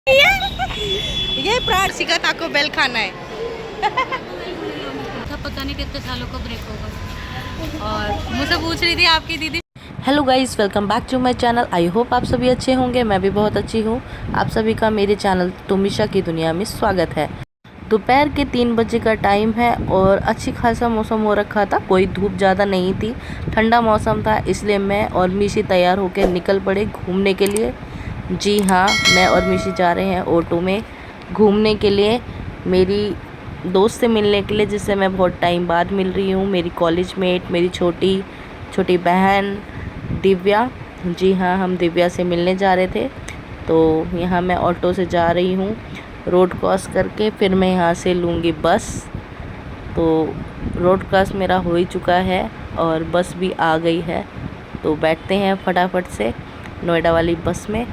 ये प्राची का ताको बेल खाना है। पता नहीं कितने सालों का ब्रेक होगा। और मुझसे पूछ रही थी आपकी दीदी। Hello guys, welcome back to my channel. I hope आप सभी अच्छे होंगे। मैं भी बहुत अच्छी हूँ। आप सभी का मेरे चैनल तुमिशा की दुनिया में स्वागत है। दोपहर के 3 बजे का टाइम है और अच्छी खासा मौसम हो रखा था। कोई धूप ज़्यादा नहीं थी, ठंडा मौसम था, इसलिए मैं और मिशी तैयार होकर निकल पड़े घूमने के लिए। जी हाँ, मैं और मिशी जा रहे हैं ऑटो में घूमने के लिए, मेरी दोस्त से मिलने के लिए, जिससे मैं बहुत टाइम बाद मिल रही हूँ। मेरी कॉलेज मेट, मेरी छोटी बहन दिव्या। जी हाँ, हम दिव्या से मिलने जा रहे थे। तो यहाँ मैं ऑटो से जा रही हूँ, रोड क्रॉस करके फिर मैं यहाँ से लूँगी बस। तो रोड क्रॉस मेरा हो ही चुका है और बस भी आ गई है। तो बैठते हैं फटाफट से नोएडा वाली बस में।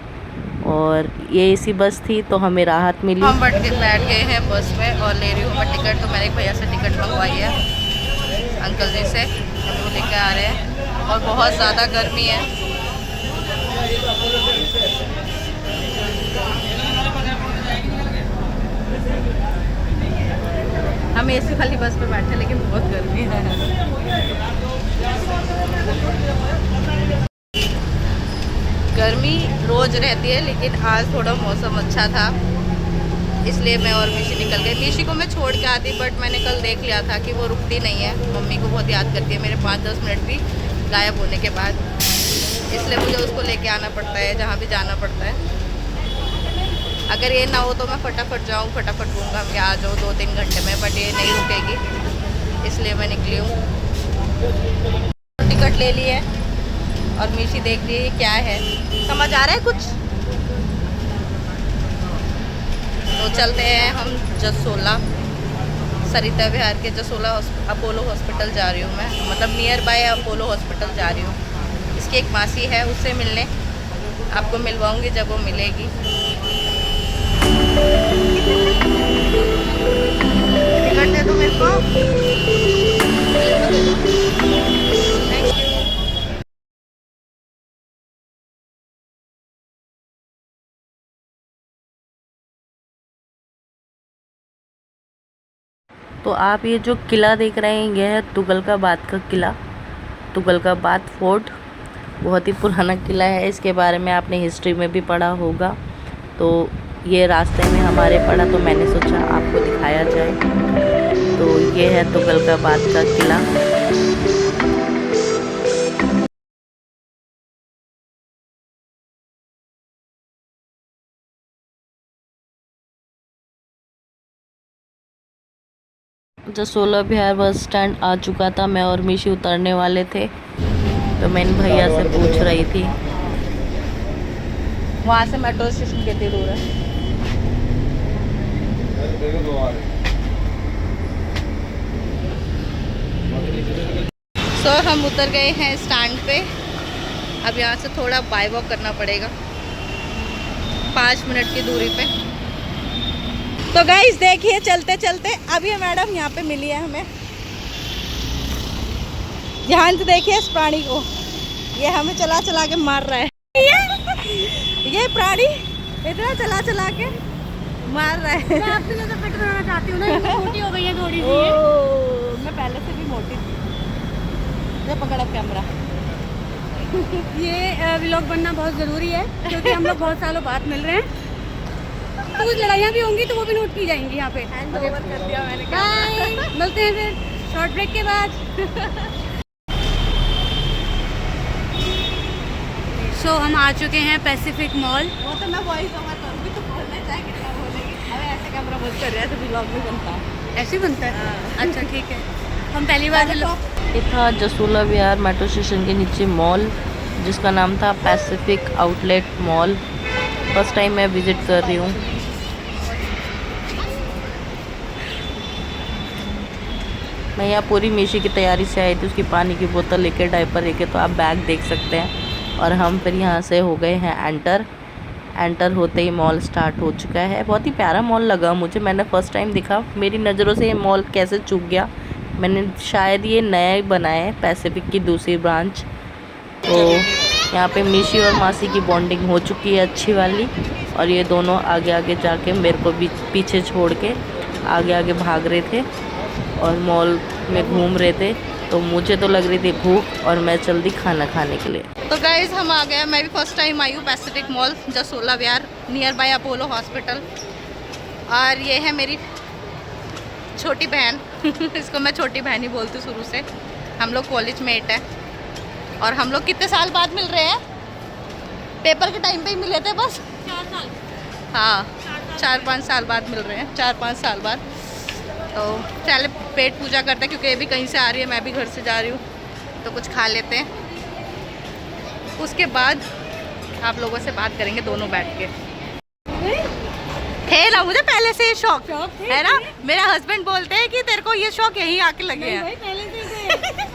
और ये एसी बस थी तो हमें राहत मिली। हम बैठ गए हैं बस में और ले रही हूँ मैं टिकट। तो मैंने एक भैया से टिकट मंगवाई है, अंकल जी से, अभी वो लेके आ रहे हैं। और बहुत ज़्यादा गर्मी है। हम एसी वाली बस पे बैठे लेकिन बहुत गर्मी है। गर्मी रोज रहती है लेकिन आज थोड़ा मौसम अच्छा था, इसलिए मैं और मिशी निकल गई। मिशी को मैं छोड़ के आती, बट मैंने कल देख लिया था कि वो रुकती नहीं है, मम्मी को बहुत याद करती है मेरे 5-10 मिनट भी गायब होने के बाद। इसलिए मुझे उसको लेके आना पड़ता है जहाँ भी जाना पड़ता है। अगर ये ना हो तो मैं फटाफट जाऊँ, फटाफट घूमूंगा कि आ जाओ 2-3 घंटे में, बट ये नहीं रुकेगी, इसलिए मैं निकली हूँ। टिकट ले ली है और मिशी देख रही है क्या है, समझ आ रहा है कुछ। तो चलते हैं हम जसोला, सरिता विहार के जसोला अपोलो हॉस्पिटल जा रही हूँ मैं, मतलब नियर बाय अपोलो हॉस्पिटल जा रही हूँ। इसकी एक मासी है, उससे मिलने। आपको मिलवाऊंगी जब वो मिलेगी। टिकट दे दो मेरे को। Thank you. तो आप ये जो किला देख रहे हैं, यह है तुगलकाबाद का किला, तुगलकाबाद फोर्ट। बहुत ही पुराना किला है, इसके बारे में आपने हिस्ट्री में भी पढ़ा होगा। तो ये रास्ते में हमारे पड़ा तो मैंने सोचा आपको दिखाया जाए। तो ये है तुगलकाबाद का किला। जसोला बिहार बस स्टैंड आ चुका था, मैं और मिशी उतरने वाले थे। तो मैं इन भैया से पूछ रही थी, वहाँ से मेट्रो स्टेशन कितनी दूर है? सो हम उतर गए हैं स्टैंड पे। अब यहाँ से थोड़ा बाय वॉक करना पड़ेगा 5 मिनट की दूरी पे। तो गाइस देखिए, चलते चलते अब ये मैडम यहाँ पे मिली है हमें। ध्यान से देखिए इस प्राणी को, ये हमें चला चला के मार रहा है। ये प्राणी इतना चला चला के मार रहा है। मैं आपसे ज़्यादा फिट रहना चाहती हूँ ना, मोटी हो गई है थोड़ी सी। मैं पहले से भी मोटी थी। ये पकड़ अब कैमरा। ये व्लॉग बनना बहुत ज़रूरी है क्योंकि हम लोग बहुत सालों बाद मिल रहे हैं। तो कुछ लड़ाइयाँ भी होंगी तो वो भी नोट की जाएंगी यहाँ पे। हैंड ओवर कर दिया मैंने। बाय, मिलते हैं फिर शॉर्ट ब्रेक के बाद। सो हम आ चुके हैं पैसिफिक मॉल। वो तो मैं वॉइस ओवर करूँगी तो बोलना चाहे कितना बोलेगी। अबे ऐसे कैमरा बंद कर रहा है तो व्लॉग भी बनता है। ऐसे ही बनता है? अच्छा ठीक है। हम पहली बार ये था जसोला विहार मेट्रो स्टेशन के नीचे मॉल, जिसका नाम था Pacific outlet mall. First time मैं विज़िट कर रही हूँ। मैं यहाँ पूरी मिशी की तैयारी से आई थी, उसकी पानी की बोतल लेके, डायपर लेके। तो आप बैग देख सकते हैं। और हम फिर यहाँ से हो गए हैं एंटर होते ही मॉल स्टार्ट हो चुका है। बहुत ही प्यारा मॉल लगा मुझे, मैंने फ़र्स्ट टाइम देखा। मेरी नज़रों से ये मॉल कैसे चूक गया। मैंने शायद ये नया ही बनाया है, पैसिफिक की दूसरी ब्रांच। तो यहाँ पे मिशी और मासी की बॉन्डिंग हो चुकी है अच्छी वाली। और ये दोनों आगे आगे जाके मेरे को पीछे छोड़ के आगे आगे भाग रहे थे और मॉल में घूम रहे थे। तो मुझे तो लग रही थी भूख और मैं चल दी खाना खाने के लिए। तो गाइज हम आ गए। मैं भी फर्स्ट टाइम आई हूँ Pacific mall Jasola Vihar near by Apollo hospital. और ये है मेरी छोटी बहन इसको मैं छोटी बहन ही बोलती हूँ शुरू से। हम लोग कॉलेज मेट है और हम लोग कितने साल बाद मिल रहे हैं? पेपर के टाइम पे ही मिले थे बस। 4 साल। हाँ 4-5 साल बाद मिल रहे हैं, 4-5 साल बाद। तो पहले पेट पूजा करते हैं क्योंकि ये भी कहीं से आ रही है, मैं भी घर से जा रही हूँ, तो कुछ खा लेते हैं। उसके बाद आप लोगों से बात करेंगे दोनों बैठ के। थे ना मुझे पहले से ये शौक है ना। मेरा हस्बैंड बोलते हैं कि तेरे को ये शौक यहीं आके लगे हैं। पहले से थे।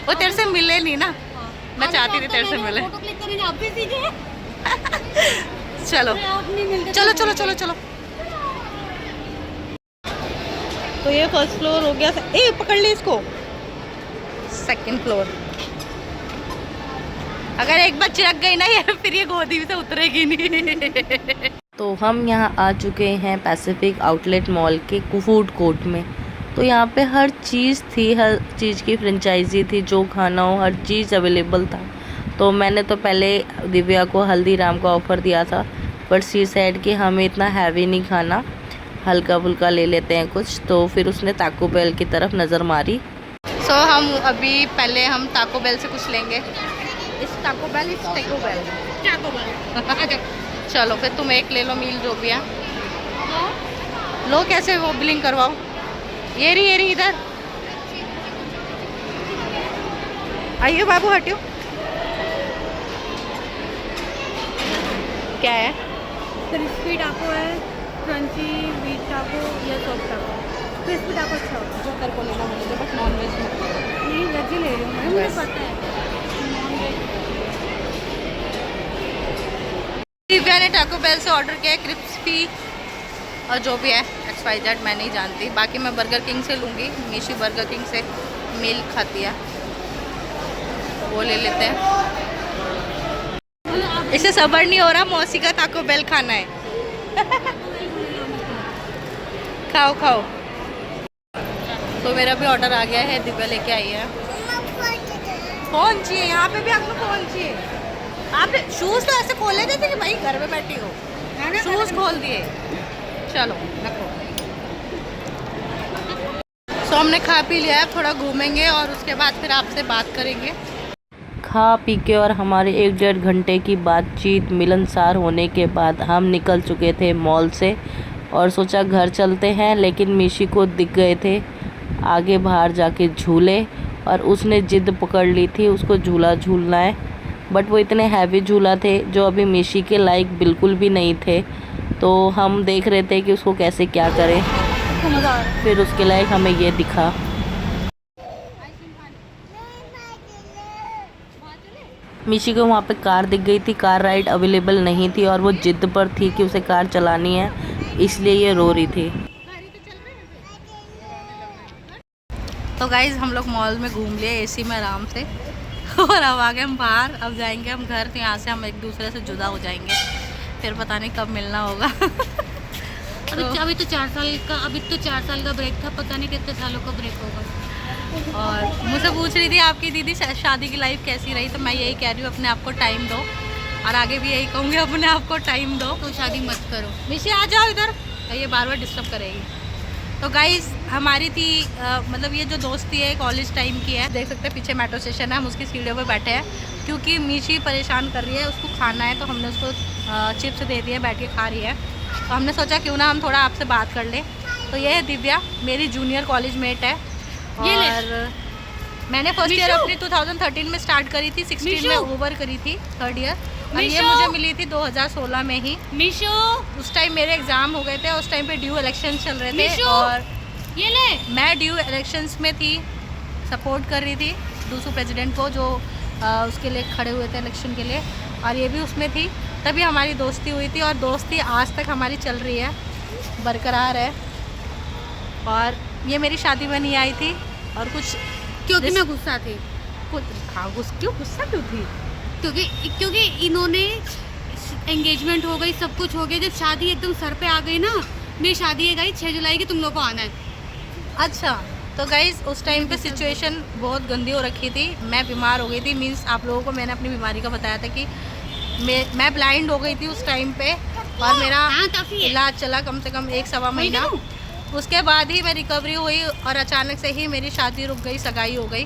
वो तेरे से मिले नहीं ना, मैं चाहती थी तेरे से मिले। फोटो क्लिक करेंगे आप भी सीधे। चलो आप नहीं मिलते। चलो चलो चलो चलो। तो ये फर्स्ट फ्लोर हो गया। ए पकड़ ली इसको। Second floor. अगर एक बार चिरक गई ना ये फिर ये गोदी से उतरेगी नहीं। तो हम यहाँ आ चुके हैं पैसिफिक आउटलेट मॉल के फूड कोर्ट में। तो यहाँ पे हर चीज़ थी, हर चीज़ की फ्रेंचाइजी थी, जो खाना हो हर चीज़ अवेलेबल था। तो मैंने तो पहले दिव्या को हल्दीराम का ऑफ़र दिया था, पर सी सेड कि हमें इतना हैवी नहीं खाना, हल्का फुल्का ले लेते हैं कुछ। तो फिर उसने ताको बेल की तरफ नज़र मारी। सो हम अभी पहले हम ताको बेल से कुछ लेंगे। इस ताको बेल चलो फिर तुम एक ले लो मील जो भी है। लो कैसे वो बिलिंग करवाओ। ये रही इधर आइए बाबू हटियो। क्या है? क्रिस्पी टाको है, क्रंची वीट टाको या सॉफ्ट टाको। क्रिस्पी टाको अच्छा होता है। जो तेरे को लेना मुझे बस नॉन वेज में। नहीं वेज ही ले रही हूँ मैं, मुझे पता है। दिव्या ने टाको बेल से ऑर्डर किया है क्रिस्पी और जो भी है XYZ मैं नहीं जानती। बाकी मैं बर्गर किंग से लूँगी। मीशी बर्गर किंग से मील खाती है तो वो ले लेते हैं। इसे सब्र नहीं हो रहा, मौसी का टाको बेल खाना है। खाओ खाओ। तो मेरा भी ऑर्डर आ गया है, दिव्या लेके आई है। फोन चाहिए यहाँ पे भी आपको फोन चाहिए। आपने शूज़ तो ऐसे खोले थे कि भाई घर में बैठी हो, शूज़ खोल दिए। चलो रखो। सो हमने खा पी लिया है, थोड़ा घूमेंगे और उसके बाद फिर आपसे बात करेंगे। खा पी के और हमारे 1-1.5 घंटे की बातचीत मिलनसार होने के बाद हम निकल चुके थे मॉल से और सोचा घर चलते हैं। लेकिन मीशी को दिख गए थे आगे बाहर जाके झूले और उसने ज़िद पकड़ ली थी उसको झूला झूलना है। बट वो इतने हैवी झूला थे जो अभी मीशी के लायक बिल्कुल भी नहीं थे। तो हम देख रहे थे कि उसको कैसे क्या करें। फिर उसके लायक हमें ये दिखा। मीशी को वहाँ पे कार दिख गई थी, कार राइड अवेलेबल नहीं थी और वो जिद पर थी कि उसे कार चलानी है, इसलिए ये रो रही थी। तो गाइज हम लोग मॉल में घूम लिए एसी में आराम से और अब आ गए हम बाहर। अब जाएंगे हम घर, तो यहाँ से हम एक दूसरे से जुदा हो जाएंगे। फिर पता नहीं कब मिलना होगा। अभी तो 4 साल का ब्रेक था, पता नहीं कितने सालों का ब्रेक होगा। और मुझसे पूछ रही थी आपकी दीदी शादी की लाइफ कैसी रही, तो मैं यही कह रही हूँ अपने आप को टाइम दो और आगे भी यही कहूँगी अपने आप को टाइम दो। तो शादी मत करो। मिशी आ जाओ इधर, ये बार बार डिस्टर्ब करेगी। तो गाइज हमारी थी मतलब ये जो दोस्ती है कॉलेज टाइम की है। देख सकते हैं पीछे मेट्रो स्टेशन है, हम उसकी सीढ़ियों पे बैठे हैं क्योंकि मीशी परेशान कर रही है, उसको खाना है। तो हमने उसको चिप्स दे दिए, बैठ के खा रही है। तो हमने सोचा क्यों ना हम थोड़ा आपसे बात कर लें। तो ये है दिव्या, मेरी जूनियर कॉलेज मेट है और मैंने फर्स्ट ईयर अपनी 2013 में स्टार्ट करी थी, 16 में ओवर करी थी थर्ड ईयर और ये मुझे मिली थी 2016 में ही। मीशो उस टाइम मेरे एग्ज़ाम हो गए थे, उस टाइम पे ड्यू इलेक्शन चल रहे थे और ये ले मैं ड्यू इलेक्शंस में थी, सपोर्ट कर रही थी दूसरे प्रेसिडेंट को जो उसके लिए खड़े हुए थे इलेक्शन के लिए, और ये भी उसमें थी। तभी हमारी दोस्ती हुई थी और दोस्ती आज तक हमारी चल रही है, बरकरार है। और ये मेरी शादी में नहीं आई थी और कुछ क्योंकि मैं गुस्सा थी। क्यों गुस्सा क्यों थी? क्योंकि इन्होंने एंगेजमेंट हो गई, सब कुछ हो गया, जब शादी एकदम सर पे आ गई ना, मेरी शादी है गाइस 6 जुलाई की, तुम लोग को आना है। अच्छा, तो गाइस उस टाइम पे सिचुएशन बहुत गंदी हो रखी थी। मैं बीमार हो गई थी, मीन्स आप लोगों को मैंने अपनी बीमारी का बताया था कि मैं ब्लाइंड हो गई थी उस टाइम पे, और मेरा इलाज चला कम से कम 1-1.25 महीना। उसके बाद ही मैं रिकवरी हुई और अचानक से ही मेरी शादी रुक गई, सगाई हो गई।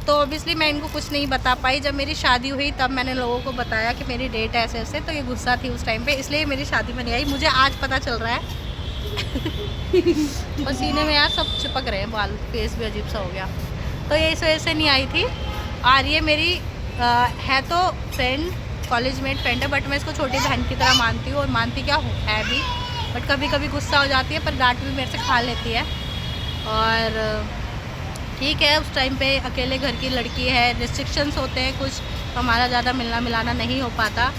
तो ऑब्वियसली मैं इनको कुछ नहीं बता पाई। जब मेरी शादी हुई तब मैंने लोगों को बताया कि मेरी डेट ऐसे ऐसे, तो ये गुस्सा थी उस टाइम पे, इसलिए मेरी शादी में नहीं आई। मुझे आज पता चल रहा है। पसीने में यार सब चिपक रहे हैं, बाल, फेस भी अजीब सा हो गया, तो ये इस वजह से नहीं आई थी। और ये मेरी है तो फ्रेंड, कॉलेज मेट फ्रेंड है, बट मैं इसको छोटी बहन की तरह मानती हूँ, और मानती क्या हूँ है भी, बट कभी कभी गुस्सा हो जाती है, पर डांट भी मेरे से खा लेती है। और ठीक है, उस टाइम पे अकेले घर की लड़की है, रिस्ट्रिक्शंस होते हैं कुछ, तो हमारा ज़्यादा मिलना मिलाना नहीं हो पाता।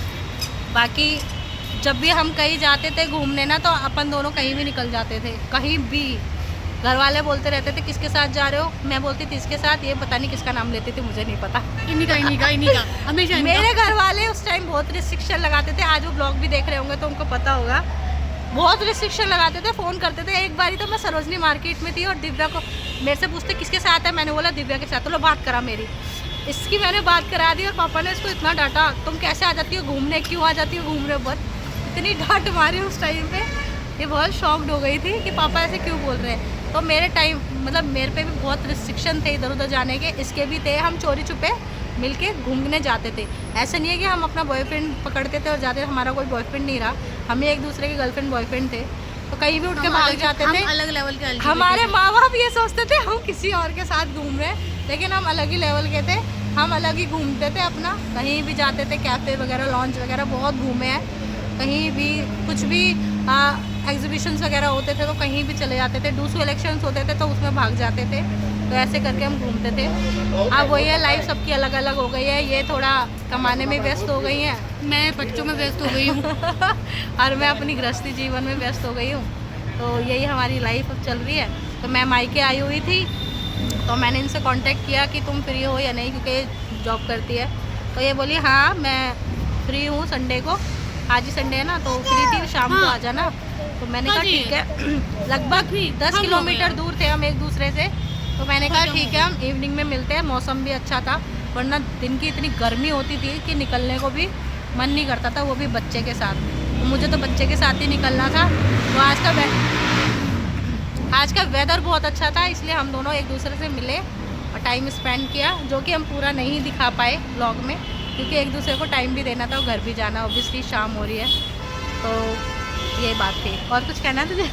बाकी जब भी हम कहीं जाते थे घूमने ना, तो अपन दोनों कहीं भी निकल जाते थे, कहीं भी। घर वाले बोलते रहते थे किसके साथ जा रहे हो, मैं बोलती थी इसके साथ, ये पता नहीं किसका नाम लेती थी, मुझे नहीं पता। इन्हीं का हमेशा मेरे घर वाले उस टाइम बहुत रिस्ट्रिक्शन लगाते थे, आज वो ब्लॉग भी देख रहे होंगे तो उनको पता होगा। बहुत रिस्ट्रिक्शन लगाते थे, फ़ोन करते थे। एक बारी तो मैं सरोजनी मार्केट में थी और दिव्या को मेरे से पूछते किसके साथ है, मैंने बोला दिव्या के साथ। तो लो बात करा मेरी, इसकी मैंने बात करा दी, और पापा ने इसको इतना डांटा, तुम कैसे आ जाती हो घूमने, क्यों आ जाती हो घूमने पर, इतनी डांट मारी उस टाइम पे। ये बहुत शॉक्ड हो गई थी कि पापा ऐसे क्यों बोल रहे हैं। तो मेरे टाइम मतलब मेरे पे भी बहुत रिस्ट्रिक्शन थे इधर उधर जाने के, इसके भी थे। हम चोरी छुपे मिलके घूमने जाते थे। ऐसा नहीं है कि हम अपना बॉयफ्रेंड पकड़ते थे और जाते थे, हमारा कोई बॉयफ्रेंड नहीं रहा, हमें एक दूसरे के गर्लफ्रेंड बॉयफ्रेंड थे, तो कहीं भी उठ के भाग जाते थे। अलग लेवल के हमारे माँ बाप ये सोचते थे हम किसी और के साथ घूम रहे हैं, लेकिन हम अलग ही लेवल के थे, हम अलग ही घूमते थे अपना, कहीं भी जाते थे, कैफ़े वगैरह, लॉन्च वगैरह बहुत घूमे हैं, कहीं भी कुछ भी एग्जीबिशंस वगैरह होते थे तो कहीं भी चले जाते थे, डूसू इलेक्शंस होते थे तो उसमें भाग जाते थे। तो ऐसे करके हम घूमते थे। अब वही है, लाइफ सबकी अलग अलग हो गई है, ये थोड़ा कमाने में व्यस्त हो गई हैं, मैं बच्चों में व्यस्त हो गई हूँ और मैं अपनी गृहस्थी जीवन में व्यस्त हो गई हूँ। तो यही हमारी लाइफ अब चल रही है। तो मैं मायके आई हुई थी, तो मैंने इनसे कांटेक्ट किया कि तुम फ्री हो या नहीं, क्योंकि ये जॉब करती है। तो ये बोली हाँ मैं फ्री हूँ, संडे को, आज ही संडे है ना, तो फ्री थी, शाम को आ जाना। तो मैंने कहा ठीक है। लगभग 10 किलोमीटर दूर थे हम एक दूसरे से, तो मैंने कहा ठीक है हम इवनिंग में मिलते हैं। मौसम भी अच्छा था, वरना दिन की इतनी गर्मी होती थी कि निकलने को भी मन नहीं करता था, वो भी बच्चे के साथ। तो मुझे तो बच्चे के साथ ही निकलना था। तो आज का वेदर बहुत अच्छा था, इसलिए हम दोनों एक दूसरे से मिले और टाइम स्पेंड किया, जो कि हम पूरा नहीं दिखा पाए व्लॉग में, क्योंकि एक दूसरे को टाइम भी देना था और घर भी जाना, ऑब्वियसली शाम हो रही है। तो ये बात थी। और कुछ कहना तुझे?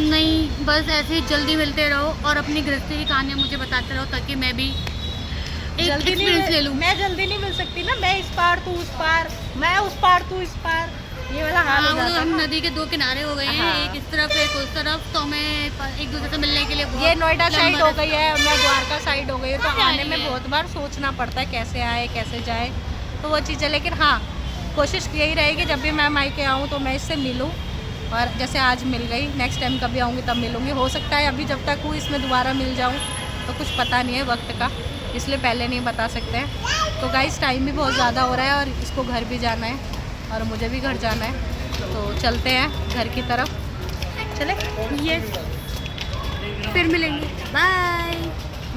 नहीं, बस ऐसे ही जल्दी मिलते रहो और अपनी गृहस्थी की कहानियाँ मुझे बताते रहो, ताकि मैं भी एक एक्सपीरियंस ले लूँ। मैं जल्दी नहीं मिल सकती ना, मैं इस पार तू उस पार, मैं उस पार तू इस पार, ये वाला हाल हो जाता है। हम नदी के 2 किनारे हो गए हैं, एक इस तरफ एक उस तरफ, तो हमें एक दूसरे से मिलने के लिए ये नोएडा साइड हो गई है, मैं द्वारका साइड हो गई है, तो आने में बहुत बार सोचना पड़ता है कैसे आए कैसे जाए, तो वो चीज़ें। लेकिन हाँ, कोशिश यही रहेगी जब भी मैं मायके आऊँ तो मैं इससे मिलूँ, और जैसे आज मिल गई, नेक्स्ट टाइम कभी आऊँगी तब मिलूँगी। हो सकता है अभी जब तक हूँ इसमें दोबारा मिल जाऊँ, तो कुछ पता नहीं है वक्त का, इसलिए पहले नहीं बता सकते हैं। तो गाइस टाइम भी बहुत ज़्यादा हो रहा है और इसको घर भी जाना है और मुझे भी घर जाना है, तो चलते हैं घर की तरफ। चले? यस, फिर मिलेंगे, बाय।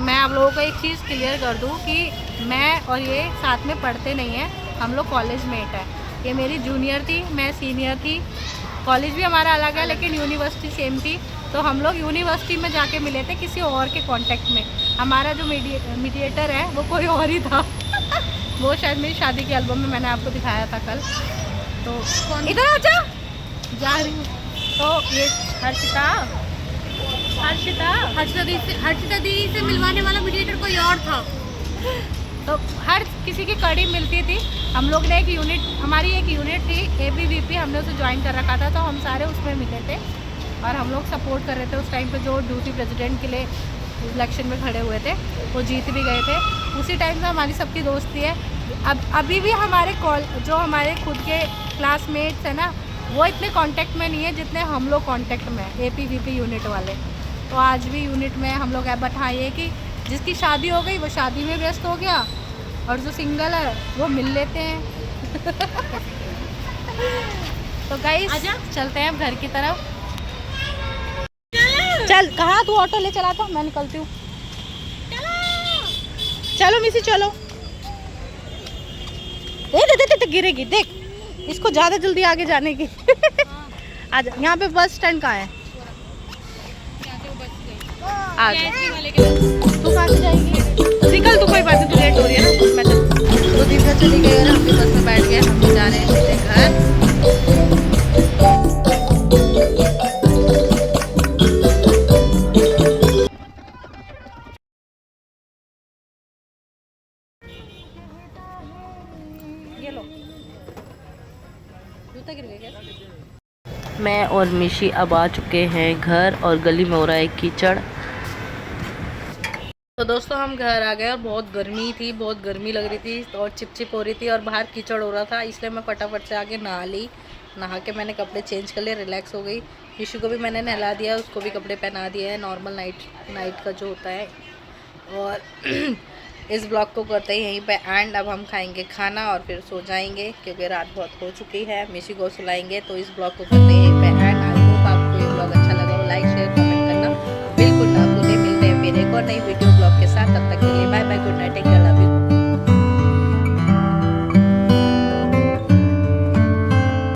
मैं आप लोगों को एक चीज़ क्लियर कर दूं कि मैं और ये साथ में पढ़ते नहीं हैं, हम लोग कॉलेज मेट है। ये मेरी जूनियर थी, मैं सीनियर थी, कॉलेज भी हमारा अलग है लेकिन यूनिवर्सिटी सेम थी। तो हम लोग यूनिवर्सिटी में जाके मिले थे किसी और के कांटेक्ट में। हमारा जो मीडिएटर है वो कोई और ही था वो शायद मेरी शादी के एल्बम में मैंने आपको दिखाया था कल। तो इधर आ जा रही हूँ। तो ये हर्षिता दी से मिलवाने वाला मीडिएटर कोई और था। तो हर किसी की कड़ी मिलती थी। हम लोग ने एक यूनिट, हमारी एक यूनिट थी ABVP, हमने उसे ज्वाइन कर रखा था, तो हम सारे उसमें मिले थे और हम लोग सपोर्ट कर रहे थे उस टाइम पे। जो ड्यूटी प्रेसिडेंट के लिए इलेक्शन में खड़े हुए थे वो जीत भी गए थे। उसी टाइम से हमारी सबकी दोस्ती है। अब अभी भी हमारे जो हमारे खुद के क्लासमेट्स हैं ना, वो इतने कांटेक्ट में नहीं है जितने हम लोग कांटेक्ट में हैं APVP यूनिट वाले। तो आज भी यूनिट में हम लोग हैं। बट हाँ, ये कि जिसकी शादी हो गई वो शादी में व्यस्त हो गया और जो सिंगल है वो मिल लेते हैं तो गाइस आजा। चलते हैं अब घर की तरफ। चल, कहाँ तू ऑटो ले चला था, मैं निकलती हूँ। चलो मिसी चलो। दे गिरेगी, देख इसको ज्यादा जल्दी आगे जाने की। आजा, यहाँ पे बस स्टैंड कहाँ है? आजा। तू कहाँ से जाएगी? निकल तू, कोई बात नहीं, तू लेट हो रही है ना, मैं तो दिव्या चली गई और हम भी बस में बैठ गए। हम भी जा रहे हैं सीधे घर। ये लो, जूता गिर गया क्या? मैं और मिशी अब आ चुके हैं घर और गली में हो रहा है कीचड़। तो दोस्तों हम घर आ गए और बहुत गर्मी थी, बहुत गर्मी लग रही थी और चिपचिप हो रही थी और बाहर कीचड़ हो रहा था, इसलिए मैं फटाफट से आके नहा ली। नहा के मैंने कपड़े चेंज कर लिए, रिलैक्स हो गई। यीशु को भी मैंने नहला दिया, उसको भी कपड़े पहना दिए हैं, नॉर्मल नाइट का जो होता है। और इस ब्लॉग को करते ही यहीं पे एंड। अब हम खाएंगे खाना और फिर सो जाएंगे क्योंकि रात बहुत हो चुकी है। मिशी को सुलाएंगे, तो इस ब्लॉग को करते ही यहीं पे एंड। आई होप आपको ये ब्लॉग अच्छा लगा हो। लाइक शेयर कमेंट करना बिल्कुल ना भूलें। मिलते हैं फिर एक और नई वीडियो ब्लॉग के साथ, तब तक के लिए